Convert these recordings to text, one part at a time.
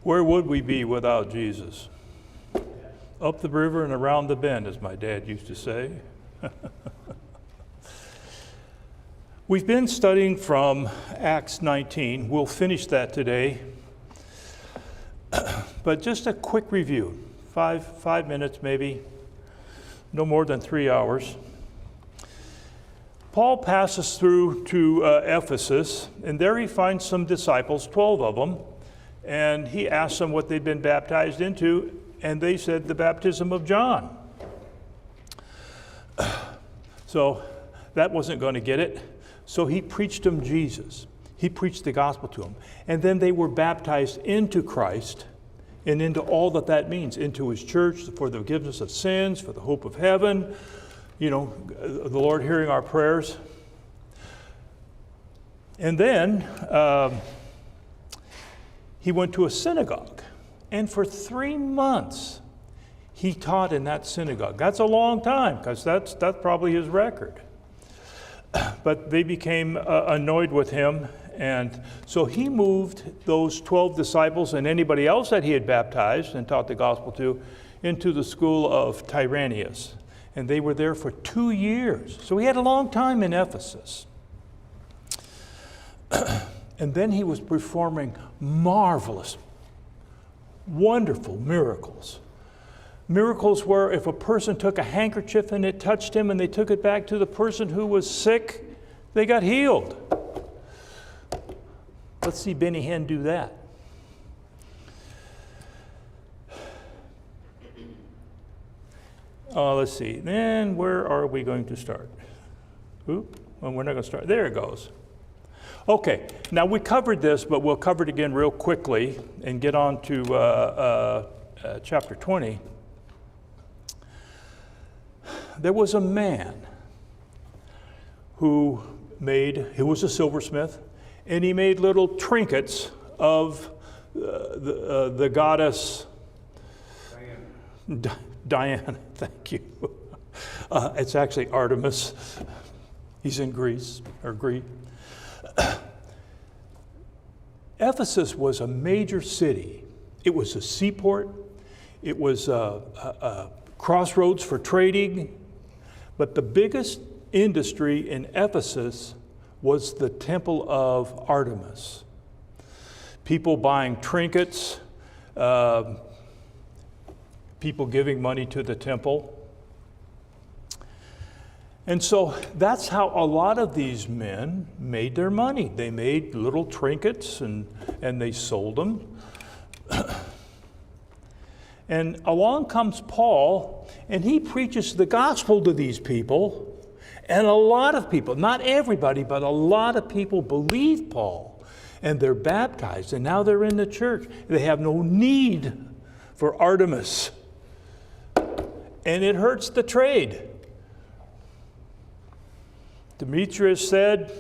Where would we be without Jesus? Up the river and around the bend, as my dad used to say. We've been studying from Acts 19. We'll finish that today. But just a quick review, five minutes maybe, no more than 3 hours. Paul passes through to Ephesus, and there he finds some disciples, 12 of them, and he asks them what they'd been baptized into, and they said the baptism of John. So that wasn't going to get it. So he preached them Jesus. He preached the gospel to them. And then they were baptized into Christ and into all that that means, into his church for the forgiveness of sins, for the hope of heaven, you know, the Lord hearing our prayers. And then he went to a synagogue. And for 3 months, he taught in that synagogue. That's a long time, because that's probably his record. But they became annoyed with him, and so he moved those 12 disciples and anybody else that he had baptized and taught the gospel to into the school of Tyrannus. And they were there for 2 years. So he had a long time in Ephesus. And then he was performing marvelous, wonderful miracles. Miracles where if a person took a handkerchief and it touched him and they took it back to the person who was sick, they got healed. Let's see Benny Hinn do that. Let's see. Then where are we going to start? Oop, well, we're not going to start. There it goes. Okay, now we covered this, but we'll cover it again real quickly and get on to chapter 20. There was a man who was a silversmith, and he made little trinkets of the goddess Diana. Thank you. It's actually Artemis. He's in Greece, or Greek. Ephesus was a major city. It was a seaport. It was a crossroads for trading. But the biggest industry in Ephesus was the temple of Artemis. People buying trinkets, people giving money to the temple. And so that's how a lot of these men made their money. They made little trinkets and they sold them. And along comes Paul, and he preaches the gospel to these people. And a lot of people, not everybody, but a lot of people believe Paul. And they're baptized, and now they're in the church. They have no need for Artemis. And it hurts the trade. Demetrius said,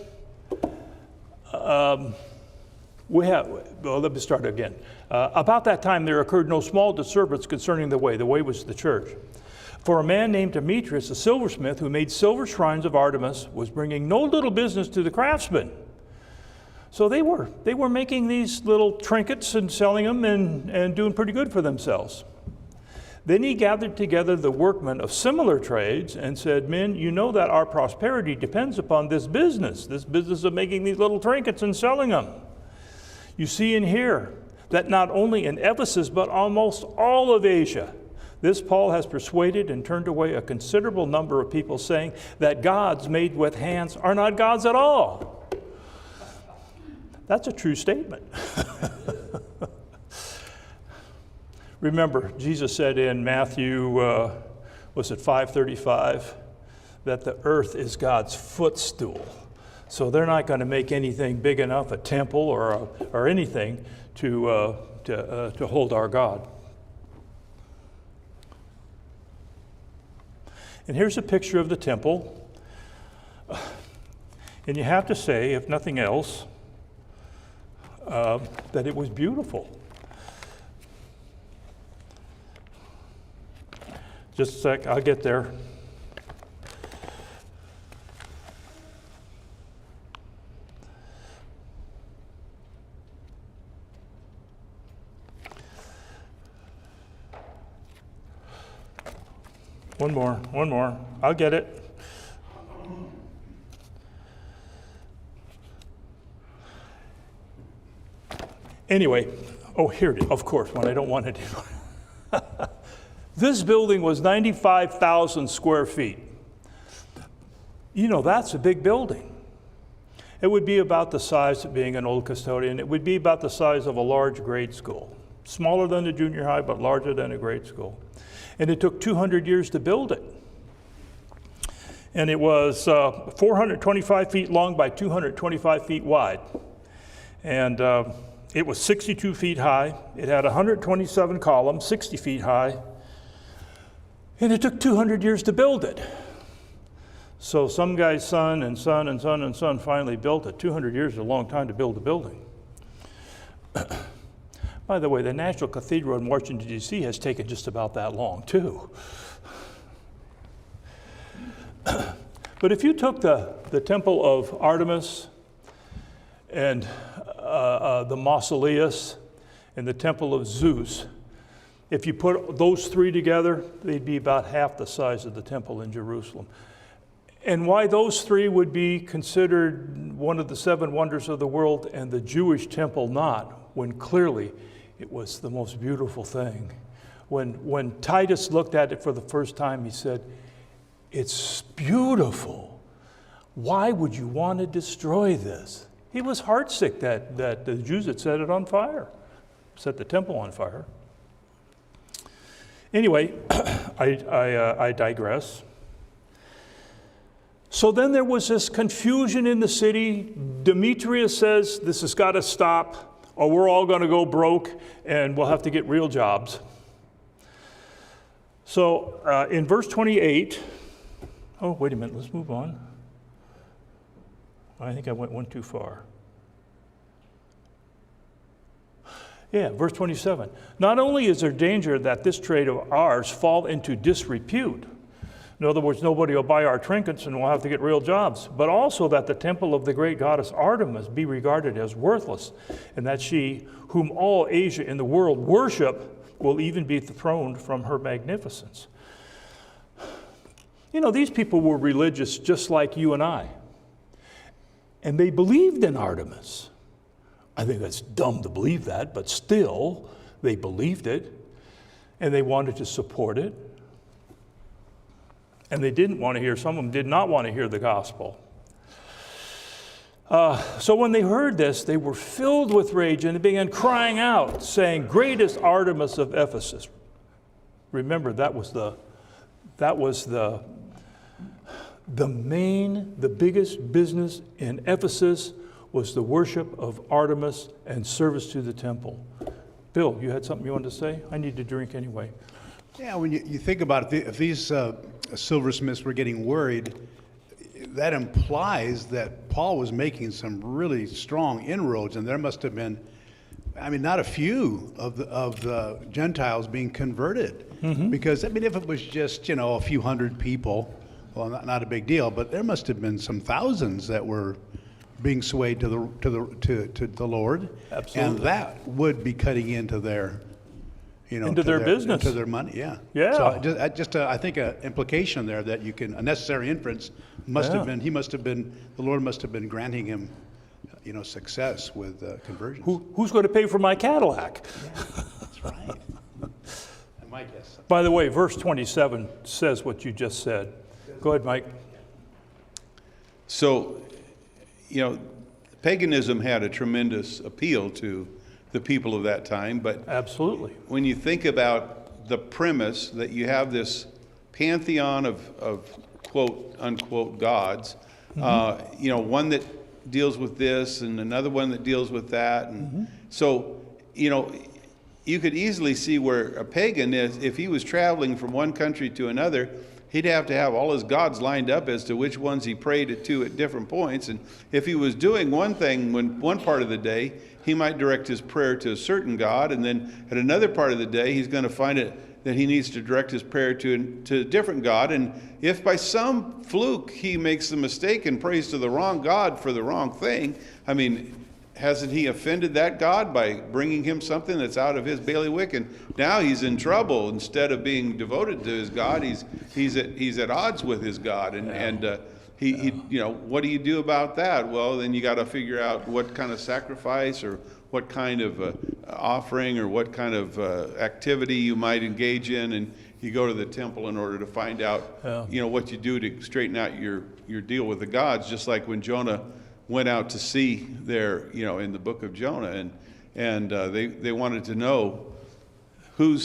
let me start again. About that time there occurred no small disturbance concerning the way. The way was the church. For a man named Demetrius, a silversmith who made silver shrines of Artemis, was bringing no little business to the craftsmen. So they were making these little trinkets and selling them and doing pretty good for themselves. Then he gathered together the workmen of similar trades and said, "Men, you know that our prosperity depends upon this business of making these little trinkets and selling them. You see and hear that not only in Ephesus, but almost all of Asia, this Paul has persuaded and turned away a considerable number of people, saying that gods made with hands are not gods at all." That's a true statement. Remember, Jesus said in Matthew, was it 5:35, that the earth is God's footstool. So they're not going to make anything big enough, a temple or anything, to hold our God. And here's a picture of the temple. And you have to say, if nothing else, that it was beautiful. Just a sec, I'll get there. One more. I'll get it. Anyway, oh, here it is, of course, when I don't want it. This building was 95,000 square feet. You know, that's a big building. It would be about the size of being an old custodian. It would be about the size of a large grade school. Smaller than the junior high, but larger than a grade school. And it took 200 years to build it. And it was 425 feet long by 225 feet wide. And it was 62 feet high. It had 127 columns, 60 feet high. And it took 200 years to build it. So some guy's son and son and son and son finally built it. 200 years is a long time to build a building. By the way, the National Cathedral in Washington, D.C. has taken just about that long, too. But if you took the Temple of Artemis and the Mausoleus and the Temple of Zeus, if you put those three together, they'd be about half the size of the temple in Jerusalem. And why those three would be considered one of the seven wonders of the world and the Jewish temple not, when clearly it was the most beautiful thing. When Titus looked at it for the first time, he said, "It's beautiful. Why would you want to destroy this?" He was heartsick that the Jews had set it on fire, set the temple on fire. Anyway, I digress. So then there was this confusion in the city. Demetrius says, this has got to stop, or we're all going to go broke, and we'll have to get real jobs. So in verse 28, oh, wait a minute, let's move on. I think I went one too far. Yeah, verse 27. Not only is there danger that this trade of ours fall into disrepute, in other words, nobody will buy our trinkets and we'll have to get real jobs, but also that the temple of the great goddess Artemis be regarded as worthless, and that she, whom all Asia in the world worship, will even be dethroned from her magnificence. You know, these people were religious just like you and I, and they believed in Artemis. I think that's dumb to believe that, but still, they believed it, and they wanted to support it. And they didn't want to hear, some of them did not want to hear the gospel. So when they heard this, they were filled with rage, and they began crying out, saying, "Great is Artemis of Ephesus." Remember, that was the biggest business in Ephesus was the worship of Artemis and service to the temple. Bill, you had something you wanted to say? I need to drink anyway. Yeah, when you think about it, if these silversmiths were getting worried, that implies that Paul was making some really strong inroads, and there must have been, I mean, not a few of the Gentiles being converted. Mm-hmm. Because, I mean, if it was just, you know, a few hundred people, well, not a big deal, but there must have been some thousands that were being swayed to the Lord. Absolutely. And that would be cutting into their, you know, into their business, into their money. Yeah. Yeah. So I think an implication there that you can, a necessary inference must have been, the Lord must have been granting him, you know, success with conversions. Who's going to pay for my Cadillac? Yeah, that's right. I might guess. By the way, verse 27 says what you just said. Go ahead, Mike. So, you know, paganism had a tremendous appeal to the people of that time, but absolutely, when you think about the premise that you have this pantheon of quote unquote gods, mm-hmm. You know, one that deals with this and another one that deals with that, and mm-hmm. so, you know, you could easily see where a pagan is, if he was traveling from one country to another, he'd have to have all his gods lined up as to which ones he prayed to at different points. And if he was doing one thing one part of the day, he might direct his prayer to a certain god, and then at another part of the day, he's going to find it that he needs to direct his prayer to a different god. And if by some fluke he makes the mistake and prays to the wrong god for the wrong thing, I mean, hasn't he offended that God by bringing him something that's out of his bailiwick? And now he's in trouble. Instead of being devoted to his God, he's at odds with his God. He you know, what do you do about that? Well, then you got to figure out what kind of sacrifice or what kind of offering or what kind of activity you might engage in, and you go to the temple in order to find out, you know, what you do to straighten out your deal with the gods. Just like when Jonah went out to sea there, you know, in the book of Jonah, and they wanted to know who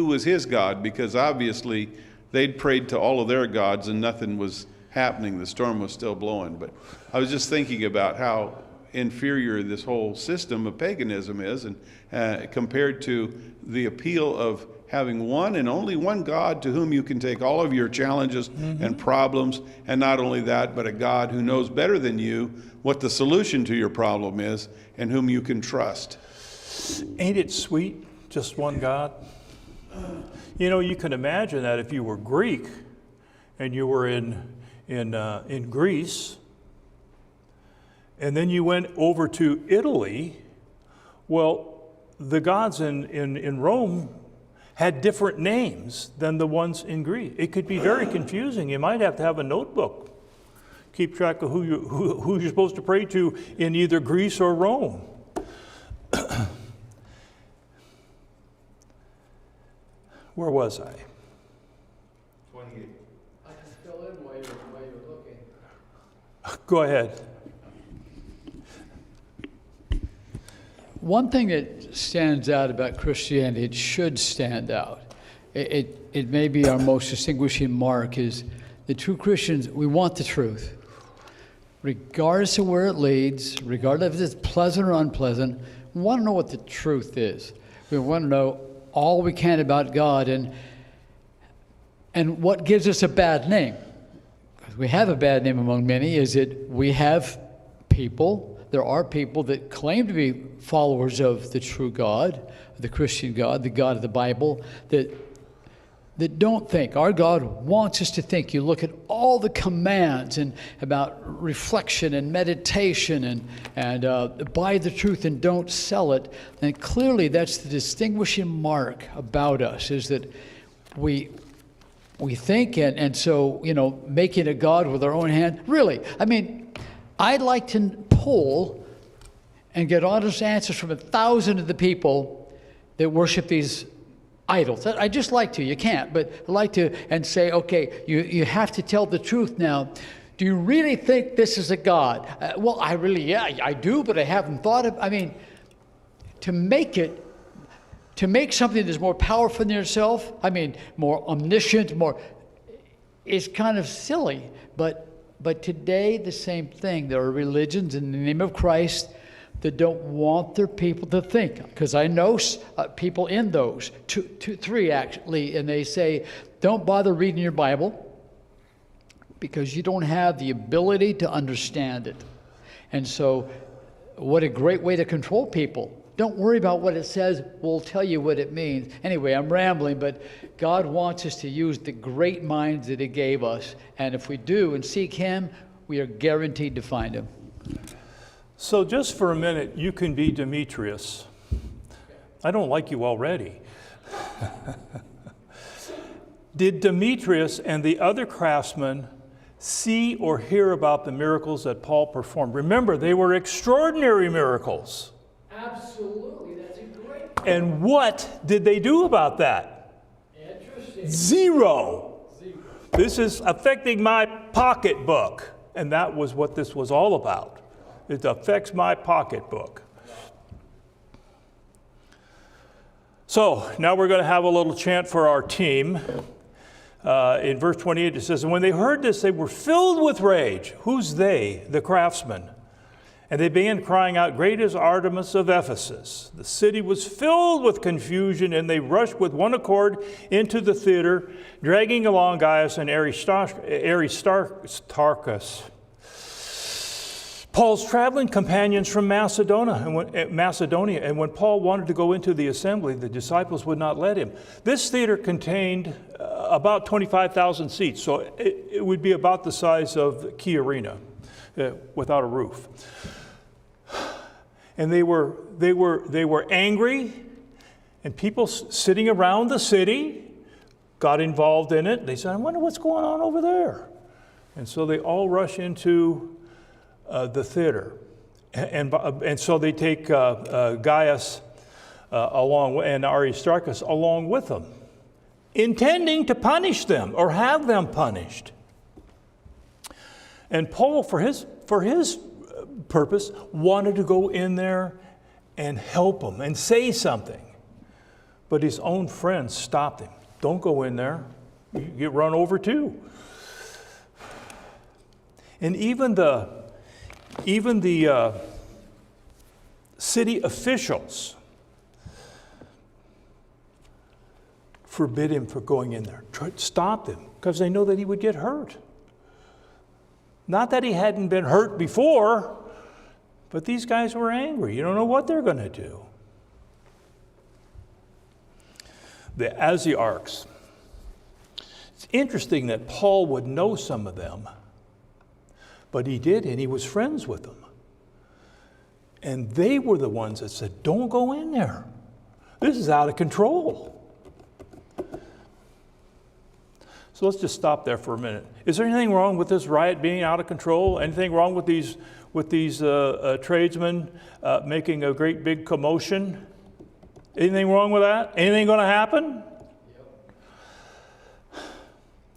was his God, because obviously they'd prayed to all of their gods and nothing was happening. The storm was still blowing. But I was just thinking about how inferior this whole system of paganism is, and compared to the appeal of having one and only one God to whom you can take all of your challenges and problems, and not only that, but a God who knows better than you what the solution to your problem is and whom you can trust. Ain't it sweet, just one God? You know, you can imagine that if you were Greek and you were in Greece, and then you went over to Italy, well, the gods in Rome had different names than the ones in Greece. It could be very confusing. You might have to have a notebook. Keep track of who you're supposed to pray to in either Greece or Rome. Where was I? 28. I can fill in while you're looking. Go ahead. One thing that stands out about Christianity, it should stand out. It may be our most distinguishing mark, is the true Christians, we want the truth. Regardless of where it leads, regardless if it's pleasant or unpleasant, we want to know what the truth is. We want to know all we can about God and what gives us a bad name. We have a bad name among many, is that we have people, there are people that claim to be followers of the true God, the Christian God, the God of the Bible, that don't think. Our God wants us to think. You look at all the commands and about reflection and meditation and buy the truth and don't sell it. And clearly that's the distinguishing mark about us, is that we think, and so, you know, making a God with our own hand. Really, I mean, I'd like to poll and get honest answers from 1,000 of the people that worship these idols. I'd just like to. You can't, but I'd like to, and say, okay, you have to tell the truth now. Do you really think this is a God? Well, I do, but I haven't thought of, I mean, to make something that's more powerful than yourself, I mean, more omniscient, is kind of silly. But today, the same thing. There are religions in the name of Christ that don't want their people to think. Because I know people in those, three actually, and they say, don't bother reading your Bible because you don't have the ability to understand it. And so, what a great way to control people. Don't worry about what it says, we'll tell you what it means. Anyway, I'm rambling, but God wants us to use the great minds that He gave us. And if we do and seek Him, we are guaranteed to find Him. So just for a minute, you can be Demetrius. I don't like you already. Did Demetrius and the other craftsmen see or hear about the miracles that Paul performed? Remember, they were extraordinary miracles. Absolutely, that's a great. And what did they do about that? Interesting. Zero. This is affecting my pocketbook. And that was what this was all about. It affects my pocketbook. So now we're going to have a little chant for our team. In verse 28 it says, and when they heard this, they were filled with rage. Who's they? The craftsmen. And they began crying out, great is Artemis of Ephesus. The city was filled with confusion, and they rushed with one accord into the theater, dragging along Gaius and Aristarchus, Paul's traveling companions from Macedonia. And when Paul wanted to go into the assembly, the disciples would not let him. This theater contained about 25,000 seats, so it would be about the size of Key Arena without a roof. and they were angry, and people sitting around the city got involved in it. They said, I wonder what's going on over there. And so they all rush into the theater. And so they take Gaius along and Aristarchus along with them, intending to punish them or have them punished. And Paul, for his purpose, wanted to go in there and help them and say something. But his own friends stopped him. Don't go in there. You get run over too. And even the city officials forbid him from going in there. Stopped him because they know that he would get hurt. Not that he hadn't been hurt before, but these guys were angry. You don't know what they're going to do. The Asiarchs. It's interesting that Paul would know some of them, but he did, and he was friends with them. And they were the ones that said, don't go in there. This is out of control. So let's just stop there for a minute. Is there anything wrong with this riot being out of control? Anything wrong with these tradesmen making a great big commotion? Anything wrong with that? Anything going to happen? Yep.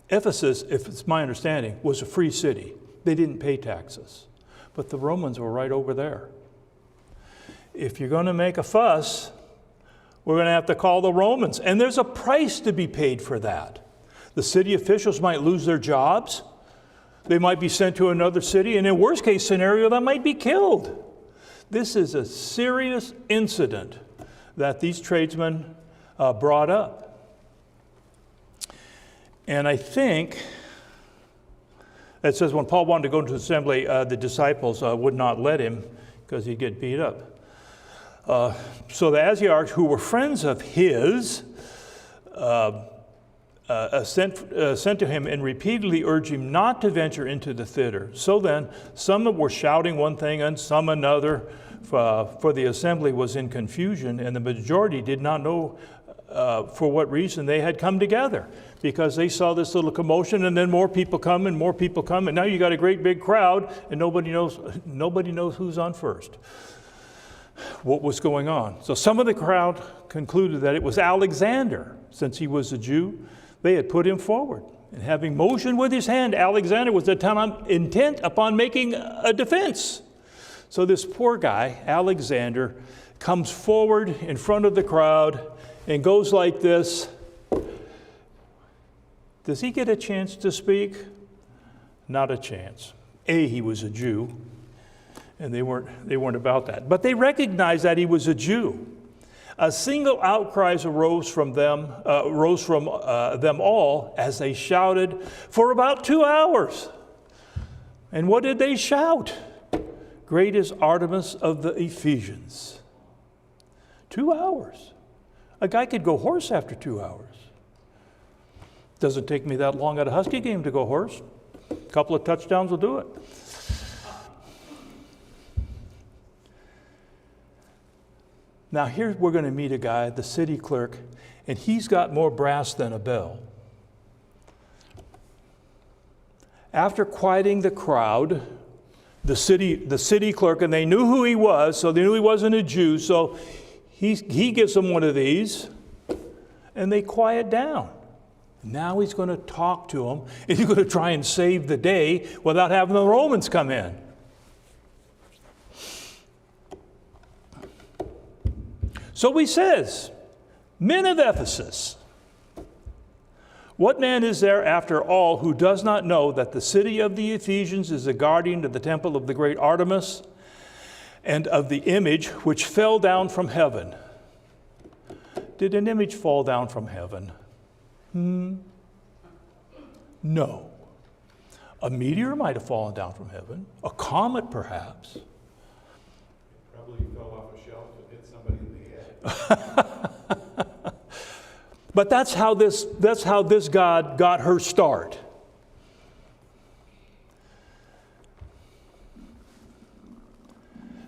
Ephesus, if it's my understanding, was a free city. They didn't pay taxes. But the Romans were right over there. If you're going to make a fuss, we're going to have to call the Romans. And there's a price to be paid for that. The city officials might lose their jobs. They might be sent to another city. And in worst case scenario, they might be killed. This is a serious incident that these tradesmen brought up. And I think it says when Paul wanted to go into the assembly, the disciples would not let him because he'd get beat up. So the Asiarchs, who were friends of his, sent to him and repeatedly urged him not to venture into the theater. So then, some were shouting one thing and some another, for the assembly was in confusion, and the majority did not know for what reason they had come together, because they saw this little commotion, and then more people come, and now you got a great big crowd, and nobody knows who's on first. What was going on? So some of the crowd concluded that it was Alexander, since he was a Jew. They had put him forward, and having motioned with his hand, Alexander was intent upon making a defense. So this poor guy, Alexander, comes forward in front of the crowd and goes like this. Does he get a chance to speak? Not a chance. He was a Jew, and they weren't about that. But they recognized that he was a Jew. A single outcry arose from them all as they shouted for about 2 hours. And what did they shout? Great is Artemis of the Ephesians. 2 hours. A guy could go horse after 2 hours. Doesn't take me that long at a Husky game to go horse. A couple of touchdowns will do it. Now here we're going to meet a guy, the city clerk, and he's got more brass than a bell. After quieting the crowd, the city clerk, and they knew who he was, so they knew he wasn't a Jew, so he gives them one of these, and they quiet down. Now he's going to talk to them, and he's going to try and save the day without having the Romans come in. So he says, men of Ephesus, what man is there after all who does not know that the city of the Ephesians is the guardian of the temple of the great Artemis and of the image which fell down from heaven? Did an image fall down from heaven? No. A meteor might have fallen down from heaven. A comet, perhaps. Probably fell off a shelf and hit somebody in the head. But that's how this God got her start.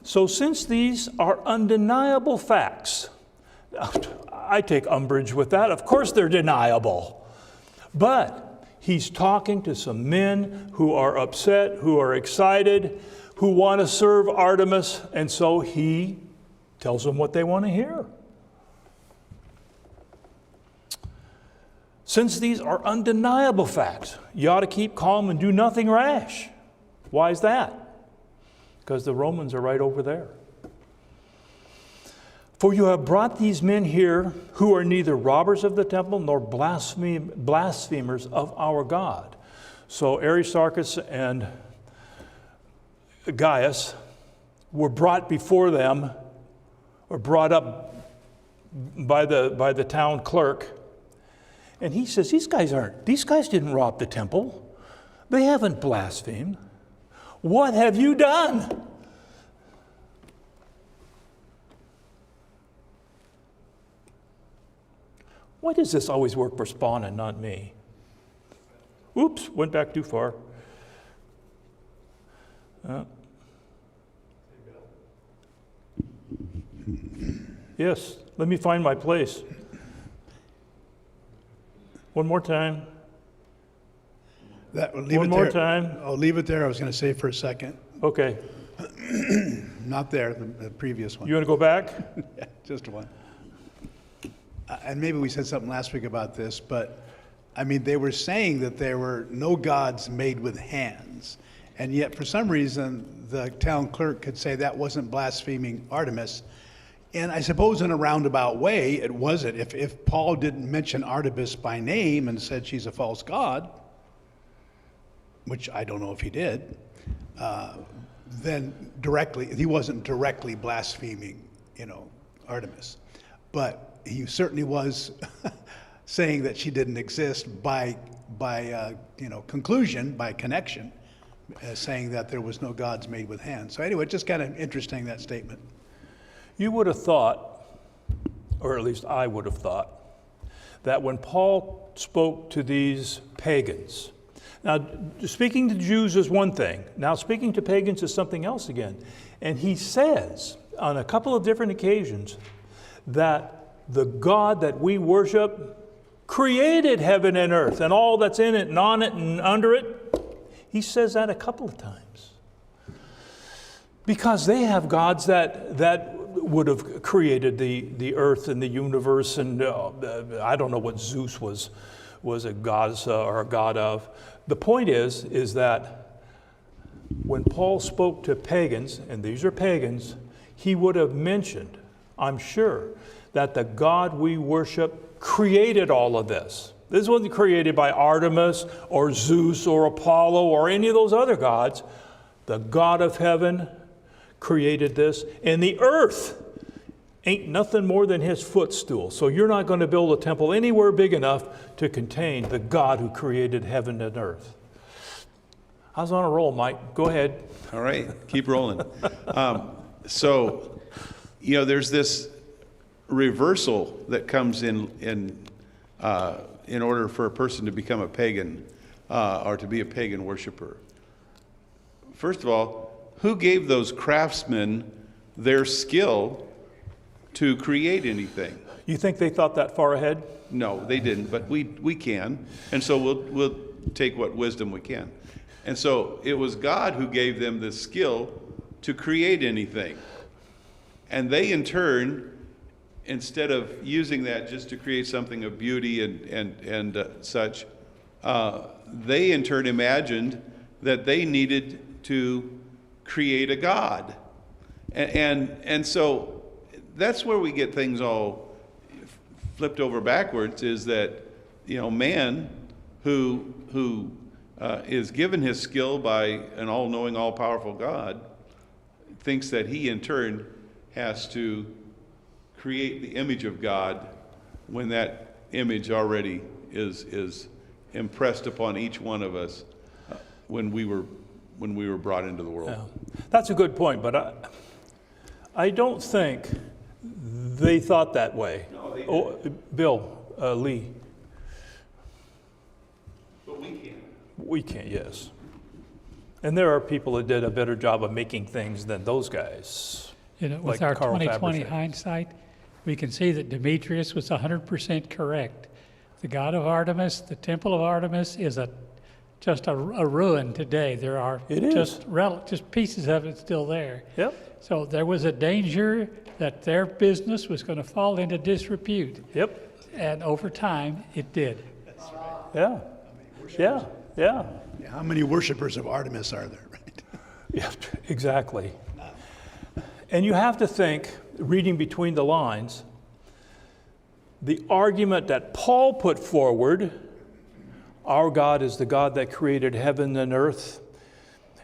So since these are undeniable facts, I take umbrage with that. Of course they're deniable. But he's talking to some men who are upset, who are excited, who want to serve Artemis, and so he tells them what they want to hear. Since these are undeniable facts, you ought to keep calm and do nothing rash. Why is that? Because the Romans are right over there. For you have brought these men here who are neither robbers of the temple nor blasphemers of our God. So Aristarchus and Gaius were brought before them, or brought up by the town clerk. And he says, these guys didn't rob the temple. They haven't blasphemed. What have you done? Why does this always work for Spawn and not me? Oops, went back too far. Yes, let me find my place. One more time. One more time. I'll leave it there. I was going to say for a second. Okay. Not there, the previous one. You want to go back? Yeah, just one. And maybe we said something last week about this, but I mean, they were saying that there were no gods made with hands. And yet, for some reason, the town clerk could say that wasn't blaspheming Artemis. And I suppose in a roundabout way, it wasn't. If Paul didn't mention Artemis by name and said she's a false god, which I don't know if he did, then he wasn't directly blaspheming, Artemis. But he certainly was saying that she didn't exist by conclusion, by connection, saying that there was no gods made with hands. So anyway, just kind of interesting, that statement. You would have thought, or at least I would have thought, that when Paul spoke to these pagans, now speaking to Jews is one thing, now speaking to pagans is something else again. And he says on a couple of different occasions that the God that we worship created heaven and earth and all that's in it and on it and under it. He says that a couple of times. Because they have gods that would have created the earth and the universe, and I don't know what Zeus was a god or a god of. The point is that when Paul spoke to pagans, and these are pagans, he would have mentioned, I'm sure, that the God we worship created all of this. This wasn't created by Artemis or Zeus or Apollo or any of those other gods. The God of heaven created this, and the earth ain't nothing more than his footstool. So you're not going to build a temple anywhere big enough to contain the God who created heaven and earth. I was on a roll, Mike. Go ahead. All right, keep rolling. So, there's this reversal that comes in order for a person to become a pagan or to be a pagan worshiper. First of all, who gave those craftsmen their skill to create anything? You think they thought that far ahead? No, they didn't, but we can. And so we'll take what wisdom we can. And so it was God who gave them the skill to create anything. And they in turn, instead of using that just to create something of beauty and such, they in turn imagined that they needed to create a god. And so that's where we get things all flipped over backwards, is that, man who is given his skill by an all-knowing, all-powerful God thinks that he in turn has to create the image of God when that image already is impressed upon each one of us when we were brought into the world. Yeah. That's a good point, but I don't think they thought that way. No, they didn't. Bill, Lee. But we can. We can't, yes. And there are people that did a better job of making things than those guys. You know, Like with our Carl 2020 Fabergé. hindsight, we can see that Demetrius was 100% correct. The god of Artemis, the temple of Artemis, is just a ruin today. There are It is. just pieces of it still there. Yep, So there was a danger that their business was going to fall into disrepute, yep, and over time, it did. yeah, yeah, yeah. How many worshipers of Artemis are there, right? Yeah, exactly. And you have to think, reading between the lines, the argument that Paul put forward, our God is the God that created heaven and earth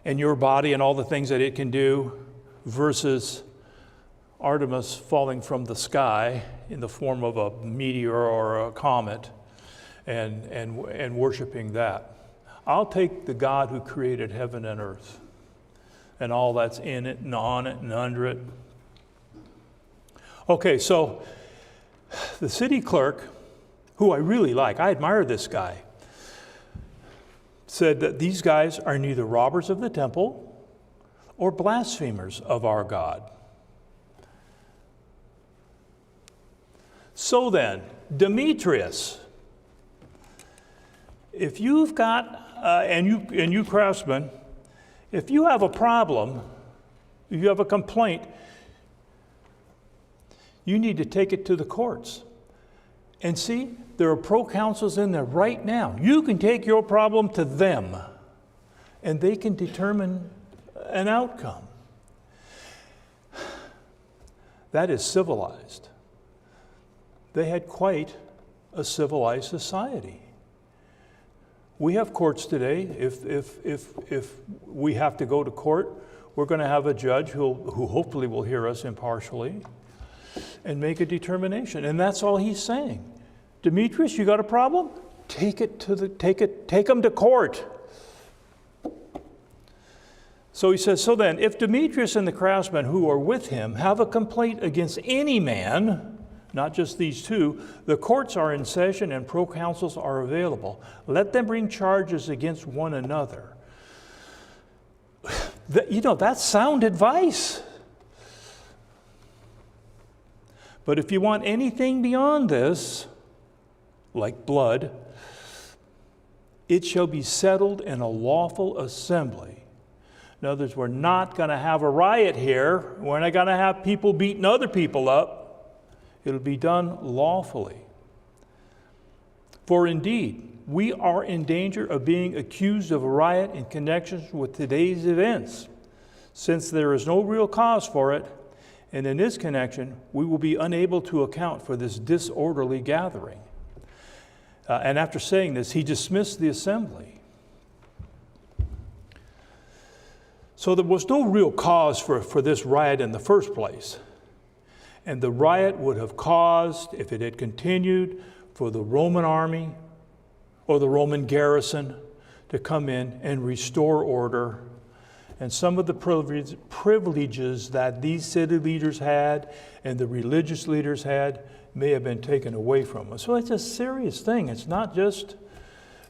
and your body and all the things that it can do, versus Artemis falling from the sky in the form of a meteor or a comet and worshiping that. I'll take the God who created heaven and earth and all that's in it and on it and under it. Okay, so the city clerk, who I really like, I admire this guy, said that these guys are neither robbers of the temple or blasphemers of our God. So then, Demetrius, if you've got, and you craftsmen, if you have a problem, if you have a complaint, you need to take it to the courts. And see, there are proconsuls in there right now. You can take your problem to them, and they can determine an outcome. That is civilized. They had quite a civilized society. We have courts today. If we have to go to court, we're going to have a judge who hopefully will hear us impartially and make a determination. And that's all he's saying. Demetrius, you got a problem? Take them to court. So he says, so then, if Demetrius and the craftsmen who are with him have a complaint against any man, not just these two, the courts are in session and proconsuls are available. Let them bring charges against one another. That's sound advice. But if you want anything beyond this, like blood, it shall be settled in a lawful assembly. In other words, we're not going to have a riot here. We're not going to have people beating other people up. It'll be done lawfully. For indeed, we are in danger of being accused of a riot in connection with today's events, since there is no real cause for it, and in this connection, we will be unable to account for this disorderly gathering. And after saying this, he dismissed the assembly. So there was no real cause for this riot in the first place. And the riot would have caused, if it had continued, for the Roman army or the Roman garrison to come in and restore order. And some of the privileges that these city leaders had and the religious leaders had may have been taken away from us. So it's a serious thing. It's not just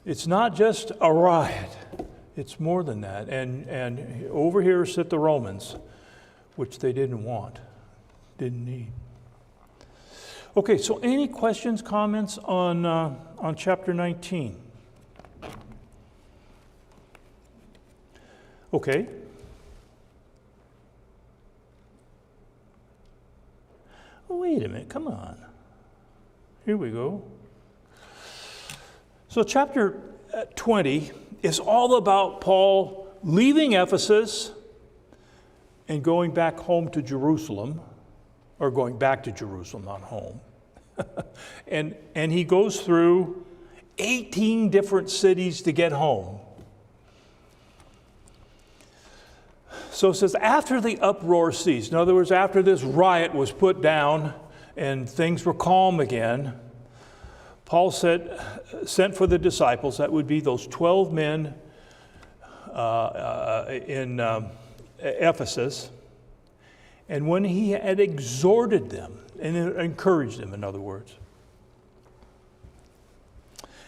a riot. It's more than that. And over here sit the Romans, which they didn't want, didn't need. Okay, so any questions, comments on chapter 19? Okay. Wait a minute, come on. Here we go. So chapter 20 is all about Paul leaving Ephesus and going back home to Jerusalem, or going back to Jerusalem, not home. and he goes through 18 different cities to get home. So it says, after the uproar ceased, in other words, after this riot was put down and things were calm again, Paul sent for the disciples, that would be those 12 men in Ephesus. And when he had exhorted them, and encouraged them, in other words,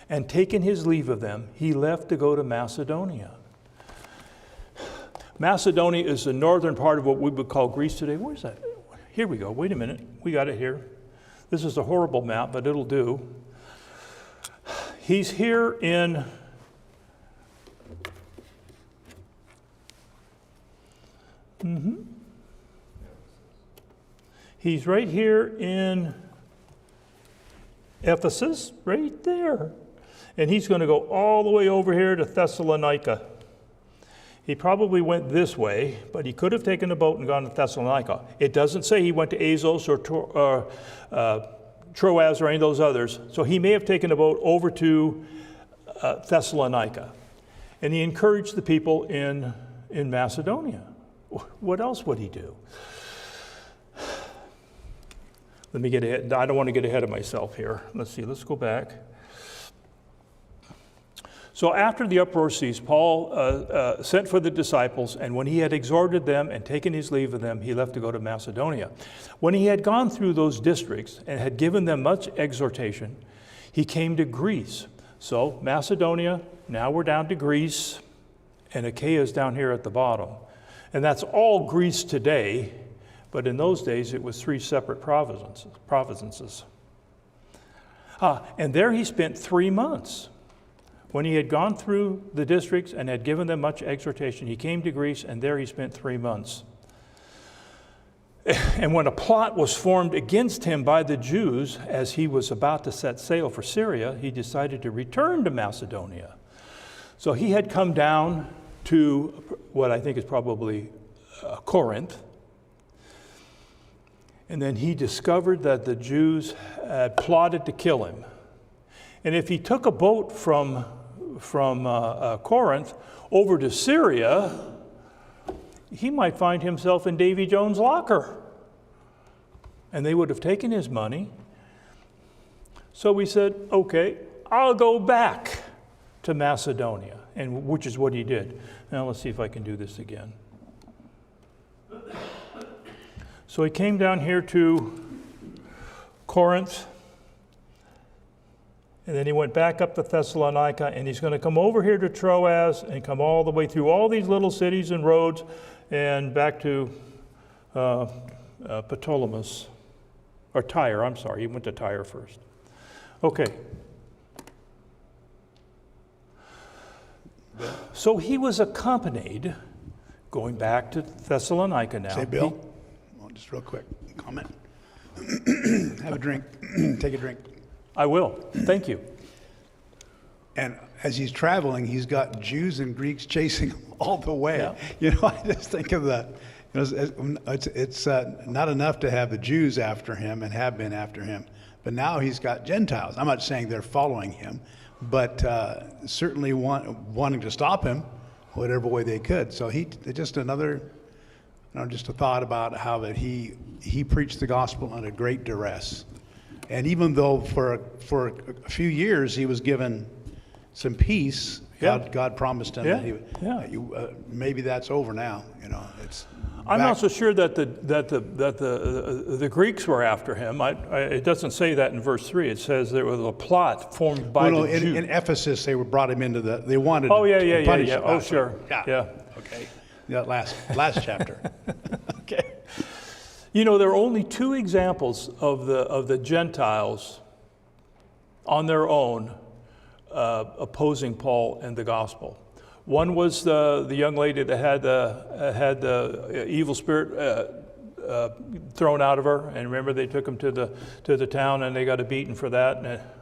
and taken his leave of them, he left to go to Macedonia. Macedonia is the northern part of what we would call Greece today. Where's that? Here we go. Wait a minute. We got it here. This is a horrible map, but it'll do. He's here in He's right here in Ephesus, right there. And he's going to go all the way over here to Thessalonica. He probably went this way, but he could have taken a boat and gone to Thessalonica. It doesn't say he went to Assos or Troas or any of those others. So he may have taken a boat over to Thessalonica. And he encouraged the people in Macedonia. What else would he do? Let me get ahead. I don't want to get ahead of myself here. Let's see. Let's go back. So after the uproar ceased, Paul sent for the disciples, and when he had exhorted them and taken his leave of them, he left to go to Macedonia. When he had gone through those districts and had given them much exhortation, he came to Greece. So Macedonia, now we're down to Greece, and Achaia is down here at the bottom. And that's all Greece today, but in those days it was 3 separate provinces. And there he spent 3 months. When he had gone through the districts and had given them much exhortation, he came to Greece, and there he spent 3 months. And when a plot was formed against him by the Jews as he was about to set sail for Syria, he decided to return to Macedonia. So he had come down to what I think is probably Corinth. And then he discovered that the Jews had plotted to kill him. And if he took a boat from Corinth over to Syria, he might find himself in Davy Jones' locker. And they would have taken his money. So we said, okay, I'll go back to Macedonia, and which is what he did. Now let's see if I can do this again. So he came down here to Corinth, and then he went back up to Thessalonica, and he's going to come over here to Troas and come all the way through all these little cities and roads and back to Ptolemais, or Tyre, I'm sorry. He went to Tyre first. Okay. So he was accompanied, going back to Thessalonica now. Say, Bill, just real quick comment. Have a drink. Take a drink. I will. Thank you. And as he's traveling, he's got Jews and Greeks chasing him all the way. Yeah. You know, I just think of the, it's not enough to have the Jews after him and have been after him, but now he's got Gentiles. I'm not saying they're following him, but certainly wanting to stop him whatever way they could. So just another, just a thought about how that he preached the gospel under great duress. And even though for a few years he was given some peace, Yeah. God promised him that maybe that's over now. I'm not so sure that the Greeks were after him. It doesn't say that in verse 3. It says there was a plot formed by the Jews. In Ephesus, they brought him into they wanted to punish him. Oh, sure. Yeah. Okay. That last chapter. Okay. There are only 2 examples of the Gentiles on their own opposing Paul and the gospel. One was the young lady that had the evil spirit thrown out of her, and remember they took him to the town and they got a beating for that.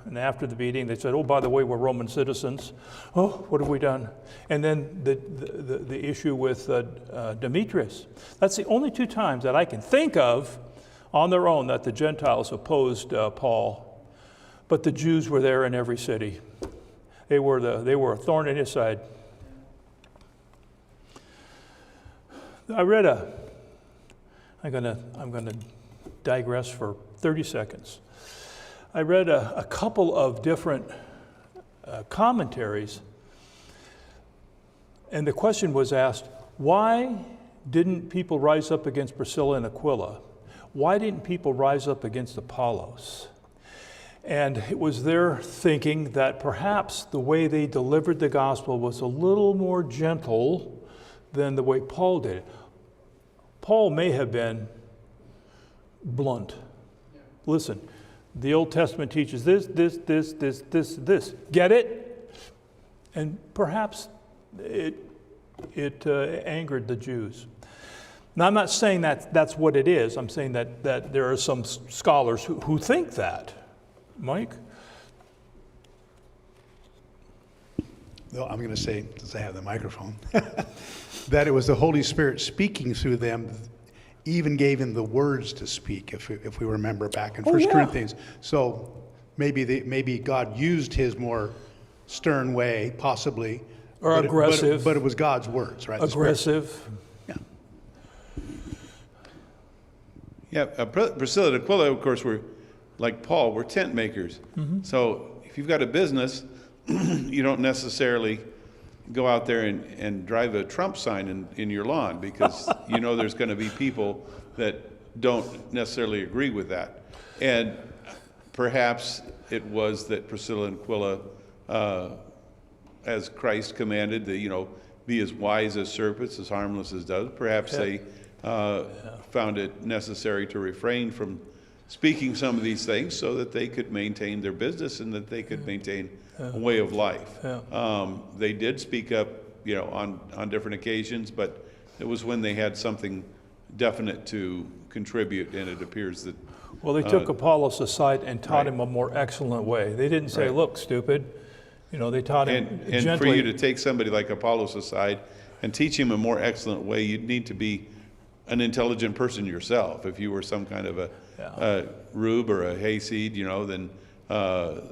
And after the beating, they said, "Oh, by the way, we're Roman citizens. Oh, what have we done?" And then the issue with Demetrius. That's the only 2 times that I can think of on their own that the Gentiles opposed Paul, but the Jews were there in every city. They were a thorn in his side. I'm gonna digress for 30 seconds. I read a couple of different commentaries, and the question was asked, why didn't people rise up against Priscilla and Aquila? Why didn't people rise up against Apollos? And it was their thinking that perhaps the way they delivered the gospel was a little more gentle than the way Paul did it. Paul may have been blunt. Listen, the Old Testament teaches this. Get it? And perhaps it angered the Jews. Now, I'm not saying that that's what it is. I'm saying that there are some scholars who think that. Mike? No, I'm going to say, since I have the microphone, that it was the Holy Spirit speaking through them, even gave him the words to speak, if we remember back in 1 Corinthians. So maybe God used his more stern way, possibly. Or aggressive. But it was God's words, right? Aggressive. Yeah, Priscilla and Aquila, of course, were like Paul, were tent makers. So if you've got a business, you don't necessarily go out there and drive a Trump sign in your lawn, because you know there's going to be people that don't necessarily agree with that. And perhaps it was that Priscilla and Aquila, as Christ commanded, that, be as wise as serpents, as harmless as doves. Perhaps they found it necessary to refrain from speaking some of these things so that they could maintain their business and that they could maintain a way of life. They did speak up, on different occasions, but it was when they had something definite to contribute, and it appears that. Well, they took Apollos aside and taught him a more excellent way. They didn't say, "Look, stupid." They taught him and gently. for you to take somebody like Apollos aside and teach him a more excellent way, you'd need to be an intelligent person yourself. If you were some kind of a rube or a hayseed, then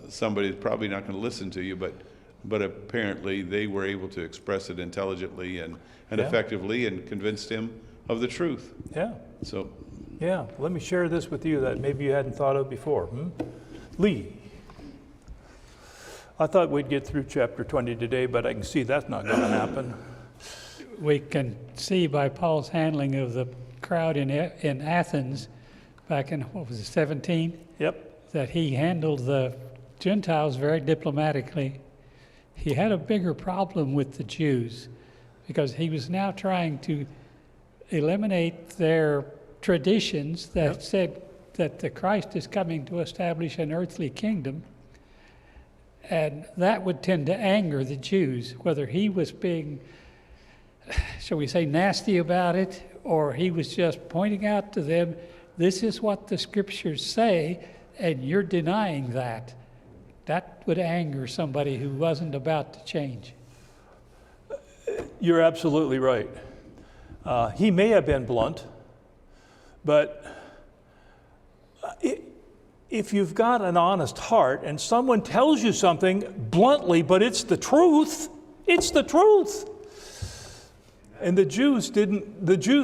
somebody's probably not going to listen to you. But apparently they were able to express it intelligently and effectively, and convinced him of the truth. Yeah. So. Yeah. Let me share this with you that maybe you hadn't thought of before. Lee. I thought we'd get through chapter 20 today, but I can see that's not going to happen. We can see by Paul's handling of the crowd in Athens back in, 17? Yep. That he handled the Gentiles very diplomatically. He had a bigger problem with the Jews because he was now trying to eliminate their traditions that said that the Christ is coming to establish an earthly kingdom. And that would tend to anger the Jews, whether he was being, shall we say, nasty about it, or he was just pointing out to them, this is what the scriptures say, and you're denying that. That would anger somebody who wasn't about to change. You're absolutely right. He may have been blunt, but if you've got an honest heart and someone tells you something bluntly, but it's the truth, it's the truth. And the Jews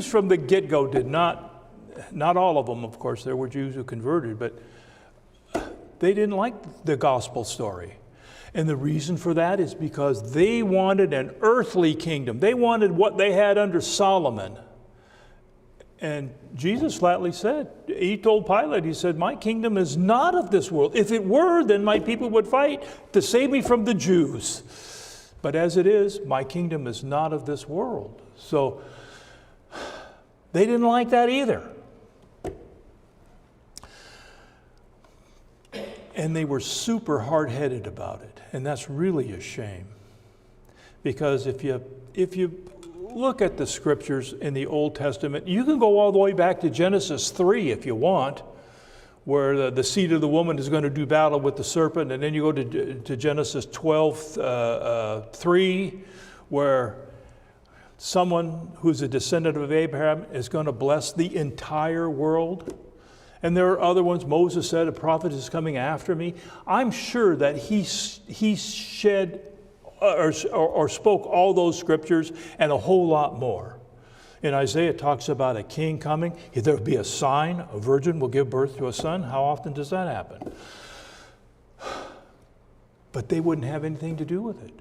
from the get-go did not all of them, of course, there were Jews who converted, but they didn't like the gospel story. And the reason for that is because they wanted an earthly kingdom. They wanted what they had under Solomon. And Jesus flatly said, he told Pilate, he said, my kingdom is not of this world. If it were, then my people would fight to save me from the Jews. But as it is, my kingdom is not of this world. So they didn't like that either. And they were super hard-headed about it. And that's really a shame. Because if you look at the scriptures in the Old Testament, you can go all the way back to Genesis 3 if you want, where the seed of the woman is going to do battle with the serpent. And then you go to Genesis 12:3, where someone who's a descendant of Abraham is going to bless the entire world. And there are other ones. Moses said, a prophet is coming after me. I'm sure that he shed or spoke all those scriptures and a whole lot more. In Isaiah, it talks about a king coming. There will be a sign. A virgin will give birth to a son. How often does that happen? But they wouldn't have anything to do with it.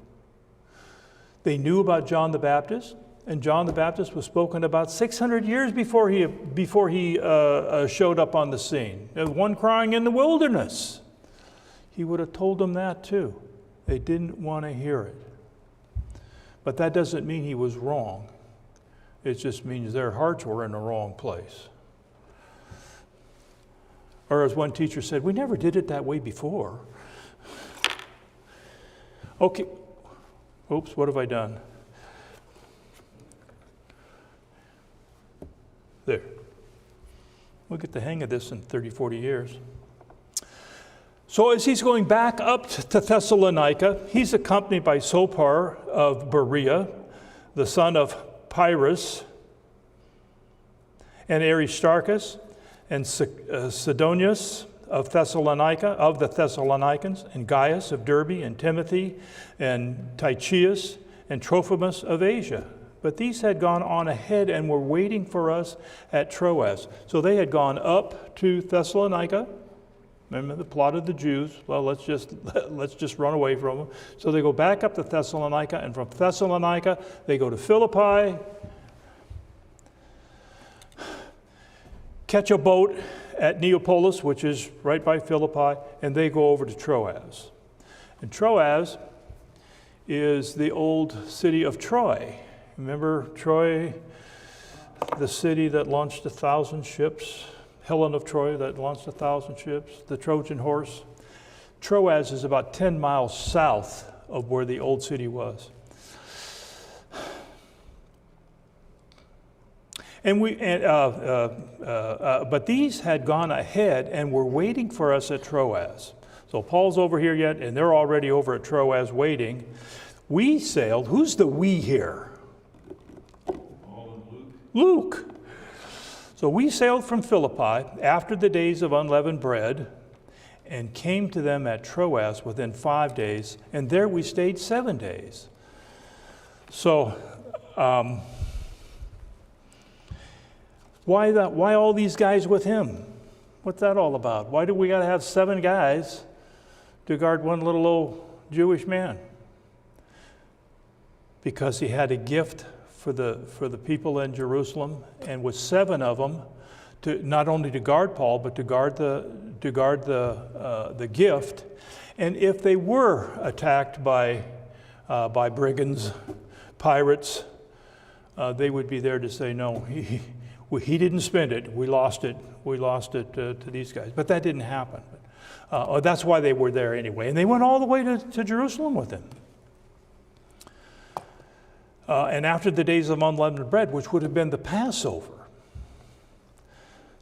They knew about John the Baptist. And John the Baptist was spoken about 600 years before he showed up on the scene. There was one crying in the wilderness. He would have told them that too. They didn't want to hear it. But that doesn't mean he was wrong. It just means their hearts were in the wrong place. Or as one teacher said, we never did it that way before. Okay. Oops, what have I done? There. We'll get the hang of this in 30, 40 years. So as he's going back up to Thessalonica, he's accompanied by Sopater of Berea, the son of Pyrrhus, and Aristarchus, and Sidonius of Thessalonica, of the Thessalonians, and Gaius of Derbe, and Timothy, and Tychius, and Trophimus of Asia. But these had gone on ahead and were waiting for us at Troas. So they had gone up to Thessalonica. Remember the plot of the Jews? Well, let's just run away from them. So they go back up to Thessalonica, and from Thessalonica they go to Philippi, catch a boat at Neapolis, which is right by Philippi, and they go over to Troas. And Troas is the old city of Troy. Remember Troy, the city that launched 1,000 ships? Helen of Troy that launched 1,000 ships, the Trojan horse. Troas is about 10 miles south of where the old city was. But these had gone ahead and were waiting for us at Troas. So Paul's over here yet, and they're already over at Troas waiting. We sailed. Who's the we here? Paul and Luke. So we sailed from Philippi after the days of unleavened bread and came to them at Troas within 5 days, and there we stayed 7 days. So why all these guys with him? What's that all about? Why do we got to have 7 guys to guard one little old Jewish man? Because he had a gift for the people in Jerusalem, and with 7 of them, to not only to guard Paul, but to guard the gift. And if they were attacked by brigands, pirates, they would be there to say, no, he didn't spend it. We lost it. We lost it to these guys. But that didn't happen. That's why they were there anyway. And they went all the way to Jerusalem with him. And after the days of unleavened bread, which would have been the Passover.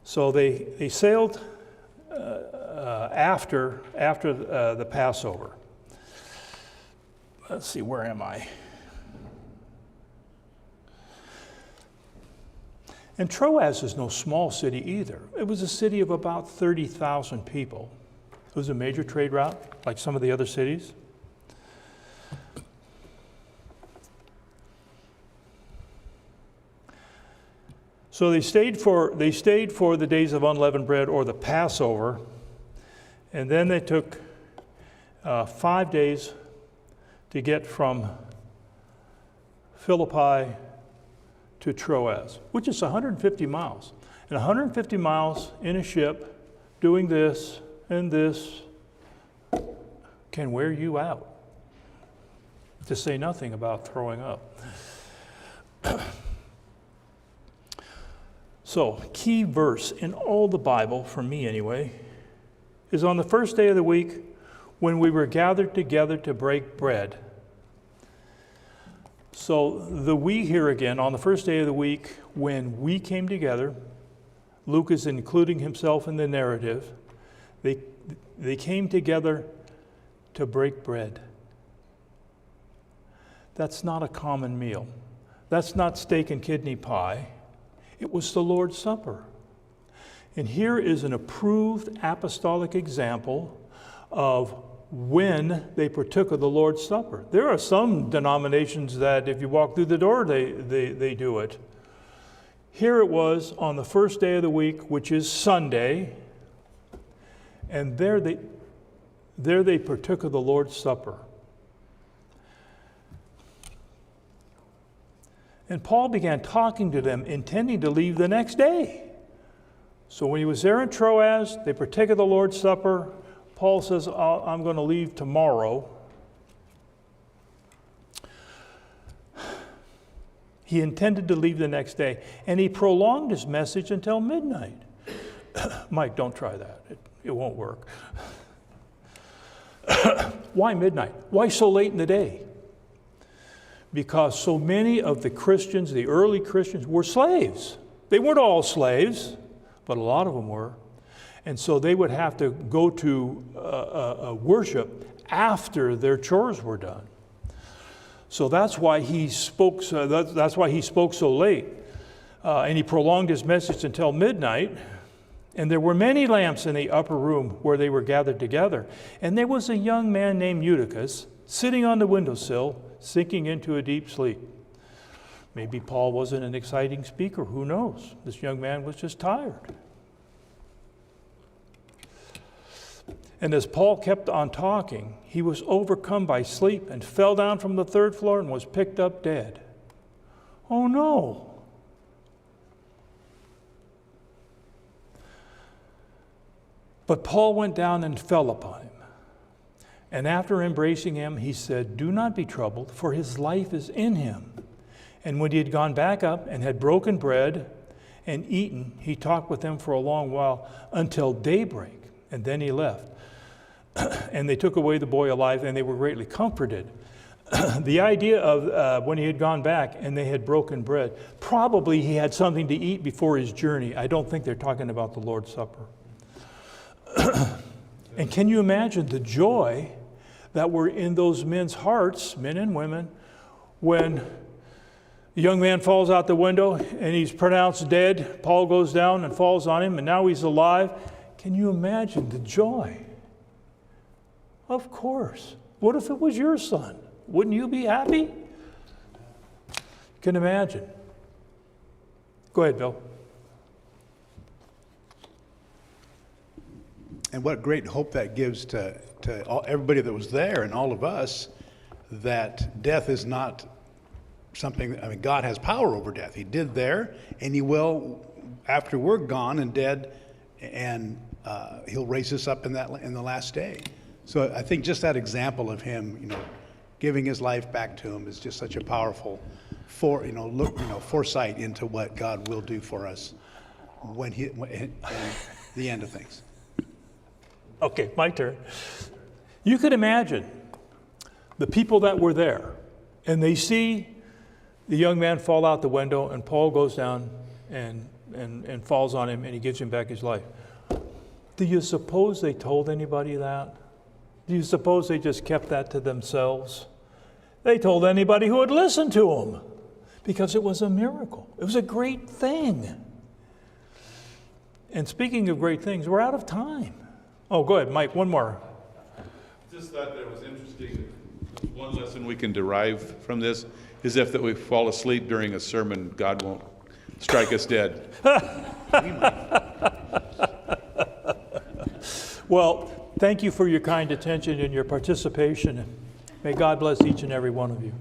So they sailed after the Passover. Let's see, where am I? And Troas is no small city either. It was a city of about 30,000 people. It was a major trade route, like some of the other cities. So they stayed for the days of unleavened bread, or the Passover, and then they took 5 days to get from Philippi to Troas, which is 150 miles. And 150 miles in a ship doing this and this can wear you out, to say nothing about throwing up. So, key verse in all the Bible, for me anyway, is on the first day of the week when we were gathered together to break bread. So the we here again, on the first day of the week when we came together, Luke is including himself in the narrative, they came together to break bread. That's not a common meal. That's not steak and kidney pie. It was the Lord's Supper. And here is an approved apostolic example of when they partook of the Lord's Supper. There are some denominations that if you walk through the door, they do it. Here it was on the first day of the week, which is Sunday, and there they partook of the Lord's Supper. And Paul began talking to them, intending to leave the next day. So when he was there in Troas, they partake of the Lord's Supper. Paul says, I'm going to leave tomorrow. He intended to leave the next day, and he prolonged his message until midnight. Mike, don't try that. It won't work. Why midnight? Why so late in the day? Because so many of the Christians, the early Christians, were slaves. They weren't all slaves, but a lot of them were. And so they would have to go to worship after their chores were done. So that's why he spoke. That's why he spoke so late, and he prolonged his message until midnight. And there were many lamps in the upper room where they were gathered together. And there was a young man named Eutychus sitting on the windowsill, sinking into a deep sleep. Maybe Paul wasn't an exciting speaker. Who knows? This young man was just tired. And as Paul kept on talking, he was overcome by sleep and fell down from the third floor and was picked up dead. Oh no! But Paul went down and fell upon him. And after embracing him, he said, "Do not be troubled, for his life is in him." And when he had gone back up and had broken bread and eaten, he talked with them for a long while until daybreak, and then he left. And they took away the boy alive, and they were greatly comforted. The idea of when he had gone back and they had broken bread, probably he had something to eat before his journey. I don't think they're talking about the Lord's Supper. And can you imagine the joy that were in those men's hearts, men and women, when the young man falls out the window and he's pronounced dead. Paul goes down and falls on him, and now he's alive. Can you imagine the joy? Of course. What if it was your son? Wouldn't you be happy? You can imagine. Go ahead, Bill. And what great hope that gives to everybody that was there and all of us, that death is not something, I mean, God has power over death. He did there, and he will after we're gone and dead, and he'll raise us up in the last day. So I think just that example of him, giving his life back to him is just such a powerful foresight into what God will do for us when the end of things. Okay, my turn. You could imagine the people that were there, and they see the young man fall out the window, and Paul goes down and falls on him, and he gives him back his life. Do you suppose they told anybody that? Do you suppose they just kept that to themselves? They told anybody who would listen to them, because it was a miracle. It was a great thing. And speaking of great things, we're out of time. Oh, go ahead, Mike, one more. Just thought that it was interesting. One lesson we can derive from this is if that we fall asleep during a sermon, God won't strike us dead. Well, thank you for your kind attention and your participation. May God bless each and every one of you.